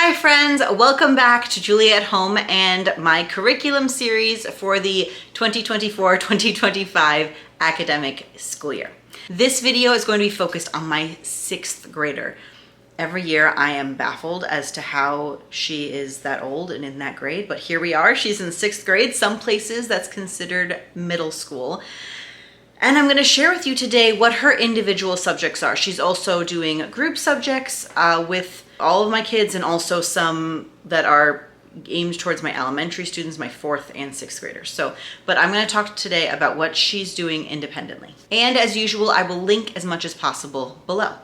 Hi friends, welcome back to Julia at Home and my curriculum series for the 2024-2025 academic school year. This video is going to be focused on my 6th grader. Every year I am baffled as to how she is that old and in that grade, but here we are. She's in 6th grade. Some places that's considered middle school. And I'm going to share with you today what her individual subjects are. She's also doing group subjects with all of my kids and also some that are aimed towards my elementary students, my 4th and 6th graders. But I'm going to talk today about what she's doing independently. And as usual, I will link as much as possible below.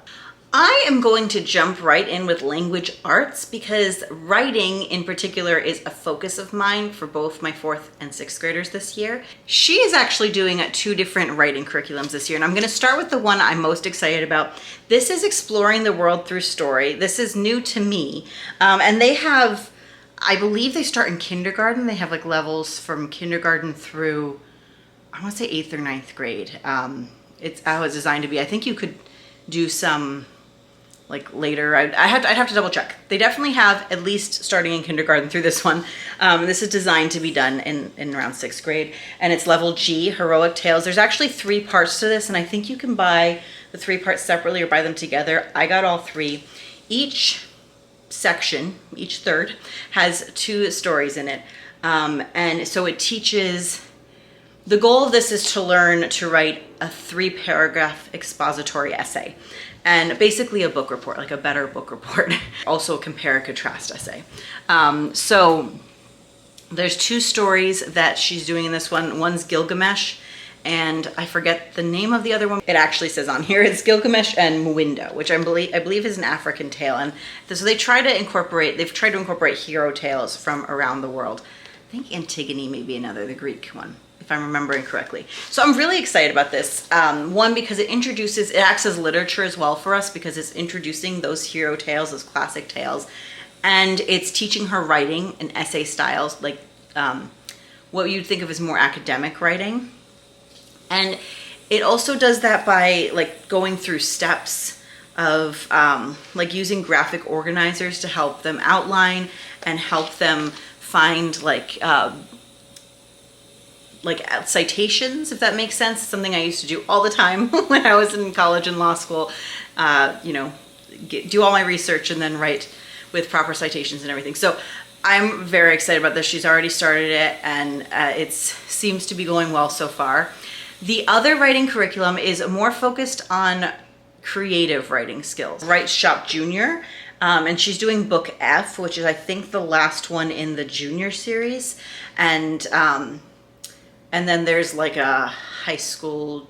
I am going to jump right in with language arts because writing in particular is a focus of mine for both my 4th and 6th graders this year. She is actually doing 2 different writing curriculums this year, and I'm going to start with the one I'm most excited about. This is Exploring the World Through Story. This is new to me, and they have, I believe they start in kindergarten. They have like levels from kindergarten through, I want to say 8th or 9th grade. It's how it's designed to be. I think you could do some like later. I'd have to double check. They definitely have at least starting in kindergarten through this one. This is designed to be done in around 6th grade, and it's level G, Heroic Tales. There's actually 3 parts to this, and I think you can buy the 3 parts separately or buy them together. I got all 3. Each section, each third, has 2 stories in it, and so it teaches. The goal of this is to learn to write a 3-paragraph expository essay. And basically a book report, like a better book report. Also a compare and contrast essay. So there's 2 stories that she's doing in this one. One's Gilgamesh, and I forget the name of the other one. It actually says on here, it's Gilgamesh and Mwindo, which I believe is an African tale. And so they've tried to incorporate hero tales from around the world. I think Antigone may be another, the Greek one, if I'm remembering correctly. So I'm really excited about this. One, because it acts as literature as well for us, because it's introducing those hero tales, those classic tales, and it's teaching her writing and essay styles, like what you'd think of as more academic writing. And it also does that by like going through steps of like using graphic organizers to help them outline and help them find like citations, if that makes sense. Something I used to do all the time when I was in college and law school. Do all my research and then write with proper citations and everything. So I'm very excited about this. She's already started it, and it seems to be going well so far. The other writing curriculum is more focused on creative writing skills. Write Shop Junior, and she's doing book F, which is I think the last one in the junior series, and then there's like a high school,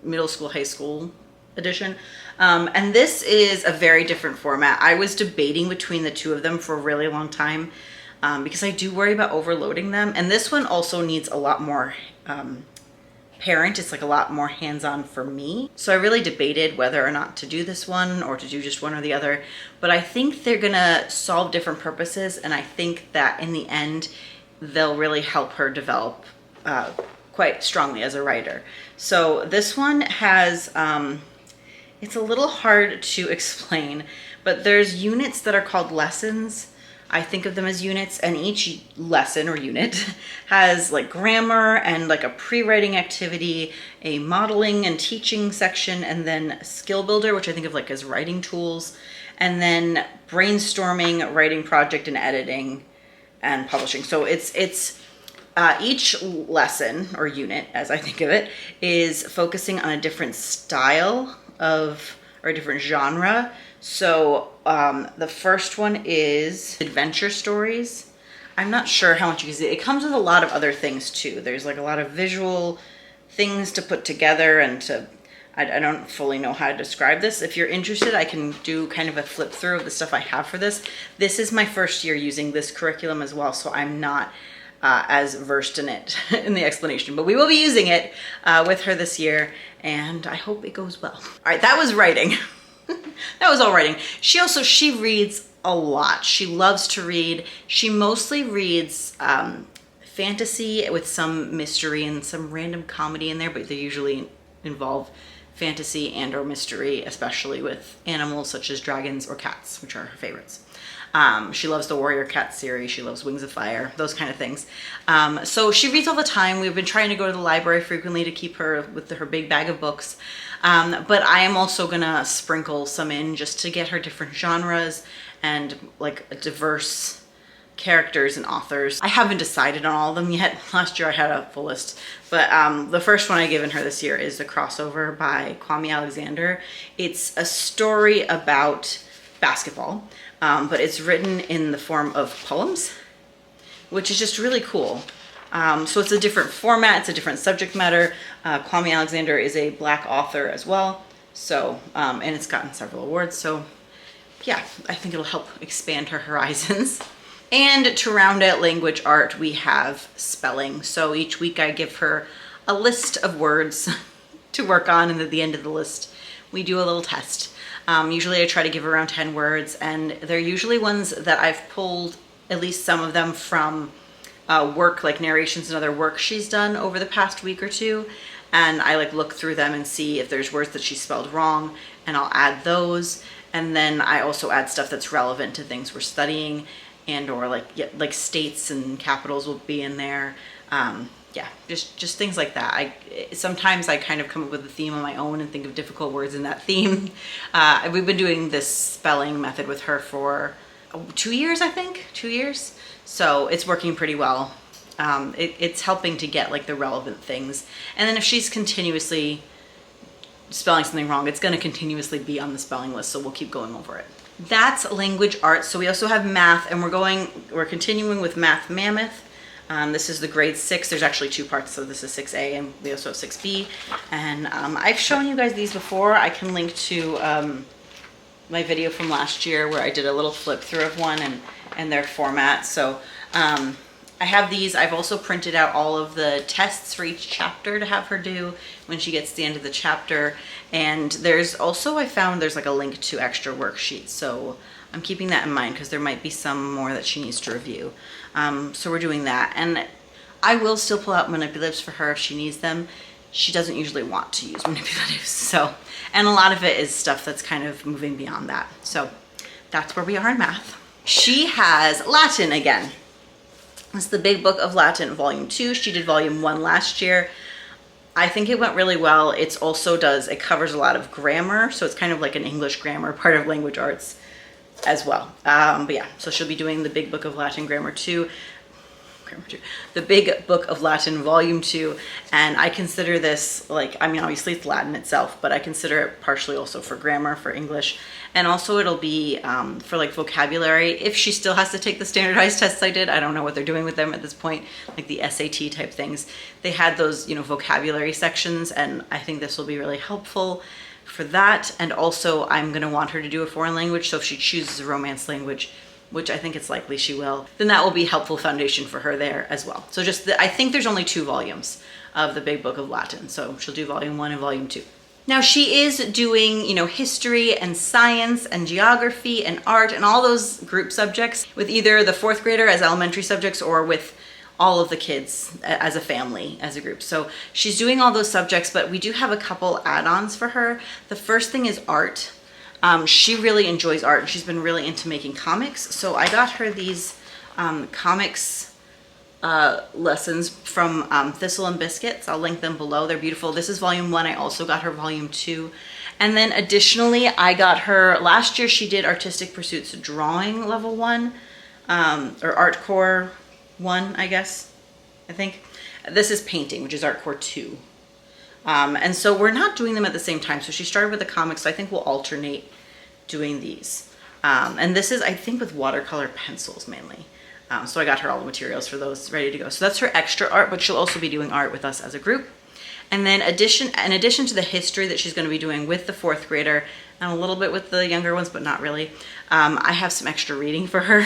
middle school, high school edition. And this is a very different format. I was debating between the 2 of them for a really long time because I do worry about overloading them. And this one also needs a lot more parent. It's like a lot more hands-on for me. So I really debated whether or not to do this one or to do just one or the other. But I think they're gonna solve different purposes. And I think that in the end, they'll really help her develop quite strongly as a writer. So this one has, it's a little hard to explain, but there's units that are called lessons. I think of them as units, and each lesson or unit has like grammar and like a pre-writing activity, a modeling and teaching section, and then skill builder, which I think of like as writing tools, and then brainstorming, writing project, and editing and publishing. So it's each lesson or unit, as I think of it, is focusing on a different style or a different genre. So the first one is adventure stories. I'm not sure how much you can see. It comes with a lot of other things too. There's like a lot of visual things to put together, and I don't fully know how to describe this. If you're interested, I can do kind of a flip through of the stuff I have for this. This is my first year using this curriculum as well, so I'm not as versed in it in the explanation, but we will be using it with her this year, and I hope it goes well. All right, that was writing. That was all writing. She reads a lot. She loves to read. She mostly reads fantasy with some mystery and some random comedy in there, but they usually involve fantasy and or mystery, especially with animals such as dragons or cats, which are her favorites. She loves the Warrior Cat series. She loves Wings of Fire, those kind of things. So she reads all the time. We've been trying to go to the library frequently to keep her with her big bag of books. But I am also gonna sprinkle some in just to get her different genres and like a diverse characters and authors. I haven't decided on all of them yet. Last year I had a full list, but the first one I've given her this year is The Crossover by Kwame Alexander. It's a story about basketball, but it's written in the form of poems, which is just really cool. So it's a different format, it's a different subject matter. Kwame Alexander is a Black author as well, so and it's gotten several awards, so yeah, I think it'll help expand her horizons. And to round out language art, we have spelling. So each week I give her a list of words to work on, and at the end of the list, we do a little test. Usually I try to give her around 10 words, and they're usually ones that I've pulled, at least some of them, from work, like narrations and other work she's done over the past week or two. And I like look through them and see if there's words that she spelled wrong, and I'll add those. And then I also add stuff that's relevant to things we're studying, and or like states and capitals will be in there. Yeah, just things like that. Sometimes I kind of come up with a theme on my own and think of difficult words in that theme. We've been doing this spelling method with her for 2 years, I think, 2 years. So it's working pretty well. It's helping to get like the relevant things. And then if she's continuously spelling something wrong, it's going to continuously be on the spelling list, so we'll keep going over it. That's language arts. So we also have math, and we're continuing with Math Mammoth. This is the grade 6. There's actually 2 parts, so this is 6A, and we also have 6B. And I've shown you guys these before. I can link to my video from last year where I did a little flip through of one and their format. So I have these. I've also printed out all of the tests for each chapter to have her do when she gets to the end of the chapter. And there's also, I found there's like a link to extra worksheets. So I'm keeping that in mind because there might be some more that she needs to review. So we're doing that. And I will still pull out manipulatives for her if she needs them. She doesn't usually want to use manipulatives. So, and a lot of it is stuff that's kind of moving beyond that. So that's where we are in math. She has Latin again. It's the Big Book of Latin, Volume 2. She did Volume 1 last year. I think it went really well. It covers a lot of grammar, so it's kind of like an English grammar, part of language arts as well. But yeah, so she'll be doing the Big Book of Latin Grammar 2, the Big Book of Latin Volume 2, and I consider this obviously it's Latin itself, but I consider it partially also for grammar, for English, and also it'll be for like vocabulary. If she still has to take the standardized tests I did, I don't know what they're doing with them at this point, like the SAT type things. They had those, vocabulary sections, and I think this will be really helpful for that. And also I'm going to want her to do a foreign language, so if she chooses a Romance language, which I think it's likely she will, then that will be helpful foundation for her there as well. So I think there's only 2 volumes of the Big Book of Latin, so she'll do Volume 1 and Volume 2. Now she is doing, history and science and geography and art and all those group subjects with either the 4th grader as elementary subjects or with all of the kids as a family, as a group. So she's doing all those subjects, but we do have a couple add-ons for her. The first thing is art. She really enjoys art, and she's been really into making comics. So I got her these comics lessons from Thistle and Biscuits. I'll link them below. They're beautiful. This is Volume 1. I also got her Volume 2. And then additionally, I got her, last year she did Artistic Pursuits Drawing Level 1, or Art Core 1, I think. This is Painting, which is Art Core 2. And so we're not doing them at the same time. So she started with the comics, so I think we'll alternate doing these. And this is, I think, with watercolor pencils mainly. So I got her all the materials for those ready to go. So that's her extra art, but she'll also be doing art with us as a group. And then in addition to the history that she's going to be doing with the 4th grader and a little bit with the younger ones, but not really, I have some extra reading for her.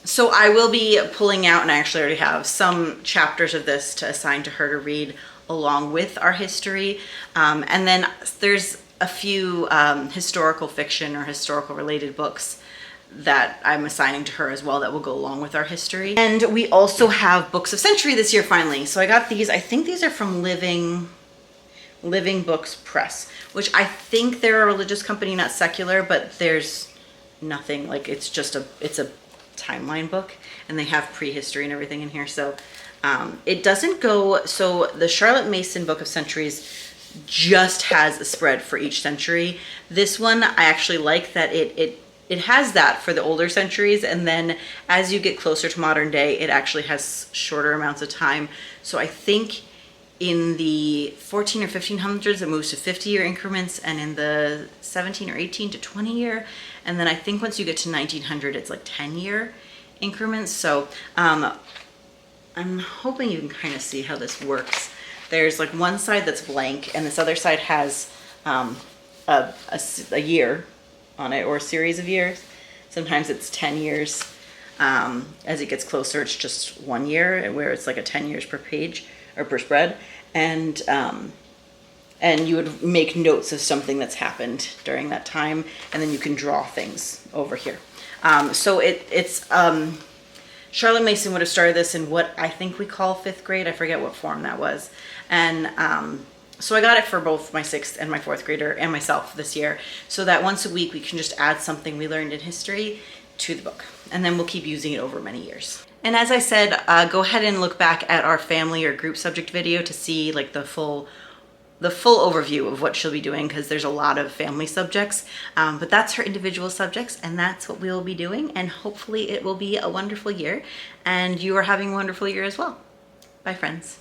So I will be pulling out, and I actually already have, some chapters of this to assign to her to read along with our history. And then there's a few historical fiction or historical related books that I'm assigning to her as well that will go along with our history. And we also have Books of Century this year finally. So I got these, I think these are from Living Books Press, which I think they're a religious company, not secular, but there's nothing, like it's a timeline book, and they have prehistory and everything in here. So it doesn't go, so the Charlotte Mason Book of Centuries just has a spread for each century. This one, I actually like that it has that for the older centuries, and then as you get closer to modern day, it actually has shorter amounts of time. So I think in the 14 or 1500s, it moves to 50-year increments, and in the 17 or 18 to 20-year. And then I think once you get to 1900, it's like 10-year increments. So I'm hoping you can kind of see how this works. There's like one side that's blank, and this other side has a year on it, or a series of years. Sometimes it's 10 years. As it gets closer, it's just 1 year, where it's like a 10 years per page or per spread. And you would make notes of something that's happened during that time, and then you can draw things over here. So it's Charlotte Mason would have started this in what I think we call 5th grade. I forget what form that was. And so I got it for both my 6th and my 4th grader and myself this year, so that once a week we can just add something we learned in history to the book, and then we'll keep using it over many years. And as I said, go ahead and look back at our family or group subject video to see like the full overview of what she'll be doing, because there's a lot of family subjects, but that's her individual subjects, and that's what we'll be doing, and hopefully it will be a wonderful year, and you are having a wonderful year as well. Bye, friends.